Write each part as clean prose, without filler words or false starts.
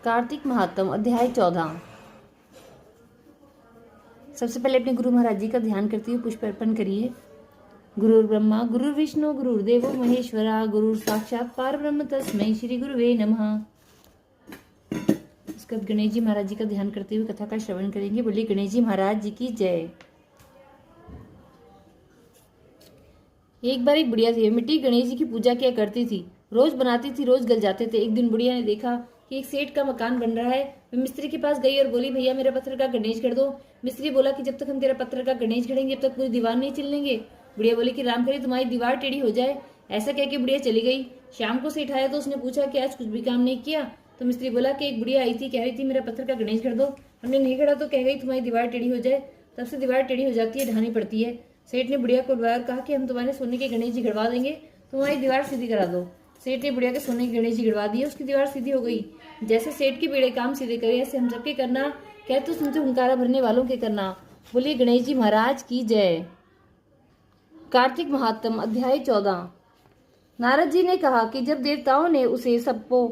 कार्तिक महात्म अध्याय 14। सबसे पहले अपने गुरु महाराज जी का ध्यान करते हुए पुष्प अर्पण करिए। गुरुर् ब्रह्मा गुरुर्विष्णु गुरुर्देवो महेश्वरा गुरुर् साक्षात परब्रह्म तस्मै श्री गुरुवे नमः। इसके बाद गणेश जी महाराज जी का ध्यान करते हुए कथा का श्रवण करेंगे। बोलिए गणेश जी महाराज जी की जय। एक बार एक बुढ़िया थी, मिट्टी गणेश जी की पूजा किया करती थी। रोज बनाती थी, रोज गल जाते थे। एक दिन बुढ़िया ने देखा कि एक सेठ का मकान बन रहा है। वह मिस्त्री के पास गई और बोली, भैया मेरा पत्थर का गणेश गढ़ दो। मिस्त्री बोला कि जब तक हम तेरा पत्थर का गणेश गढ़ेंगे जब तक पूरी दीवार नहीं चलेंगे। बुढ़िया बोली कि राम करे तुम्हारी दीवार टेढ़ी हो जाए। ऐसा कह के बुढ़िया चली गई। शाम को सेठ आया तो उसने पूछा कि आज कुछ भी काम नहीं किया। तो मिस्त्री बोला कि एक बुढ़िया आई थी, कह रही थी मेरा पत्थर का गणेश गढ़ दो। हमने नहीं गढ़ा तो कह गई तुम्हारी दीवार टेढ़ी हो जाए। तब से दीवार टेढ़ी हो जाती है, ढानी पड़ती है। सेठ ने बुढ़िया को बुलाया और कहा कि हम तुम्हारे सोने के गणेश जी गढ़वा देंगे, तुम्हारी दीवार सीधी करा दो। सेठ ने बुढ़िया के सोने के गणेश जी गढ़वा दिए, उसकी दीवार सीधी हो गई। जैसे सेठ के बेड़े काम सीधे करे ऐसे हम सबके करना, कह तो सुनते हुंकारा भरने वालों के करना। बोलिए गणेश जी महाराज की जय। कार्तिक महात्म अध्याय 14। नारद जी ने कहा कि जब देवताओं ने उसे सबको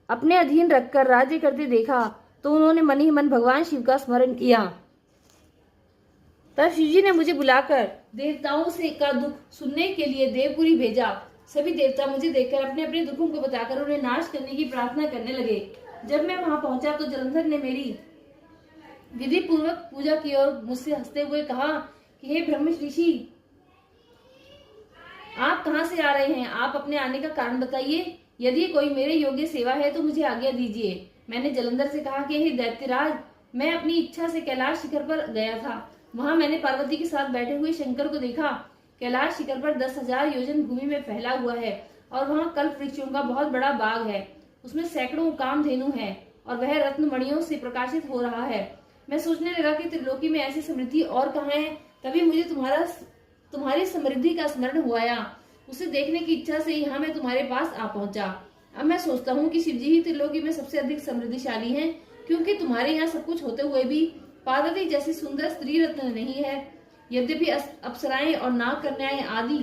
अपने अधीन रखकर राज्य करते देखा तो उन्होंने मन ही मन भगवान शिव का स्मरण किया। तब शिव जी ने मुझे बुलाकर देवताओं से का दुख सुनने के लिए देवपुरी भेजा। सभी देवता मुझे देखकर अपने अपने दुखों को बताकर उन्हें नाश करने की प्रार्थना करने लगे। जब मैं वहां पहुंचा तो जलंधर ने मेरी विधि पूर्वक पूजा की और मुझसे हंसते हुए कहा कि हे ब्रह्म ऋषि, आप कहां से आ रहे हैं? आप अपने आने का कारण बताइए। यदि कोई मेरे योग्य सेवा है तो मुझे आज्ञा दीजिए। मैंने जलंधर से कहा कि हे दैत्यराज, मैं अपनी इच्छा से कैलाश शिखर पर गया था। वहां मैंने पार्वती के साथ बैठे हुए शंकर को देखा। कैलाश शिखर पर 10,000 योजन भूमि में फैला हुआ है और वहां कल्प वृक्षों का बहुत बड़ा बाग है। उसमें सैकड़ों कामधेनु है और वह रत्न मणियों से प्रकाशित हो रहा है। मैं सोचने लगा कि त्रिलोकी में ऐसी समृद्धि और कहाँ है। तभी मुझे तुम्हारी समृद्धि का स्मरण हुआ। उसे देखने की इच्छा से यहाँ मैं तुम्हारे पास आ पहुंचा। अब मैं सोचता हूँ कि शिवजी ही त्रिलोकी में सबसे अधिक समृद्धिशाली हैं, क्योंकि तुम्हारे यहाँ सब कुछ होते हुए भी पार्वती जैसी सुंदर स्त्री रत्न नहीं है। यद्यपि अप्सराएं और नाग कन्याएं आदि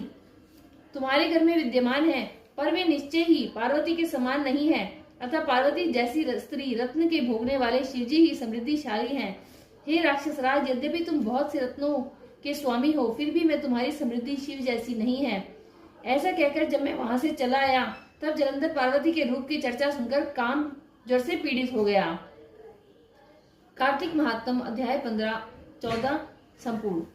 तुम्हारे घर में विद्यमान हैं, पर वे निश्चय ही पार्वती के समान नहीं है। अतः पार्वती जैसी स्त्री रत्न के भोगने वाले शिवजी ही समृद्धिशाली हैं। हे राक्षस राज, यद्यपि तुम बहुत से रत्नों के स्वामी हो, फिर भी मैं तुम्हारी समृद्धि शिव जैसी नहीं है। ऐसा कहकर जब मैं वहां से चला आया तब जलंधर पार्वती के रूप की चर्चा सुनकर काम जड़ से पीड़ित हो गया। कार्तिक महात्म अध्याय 14 संपूर्ण।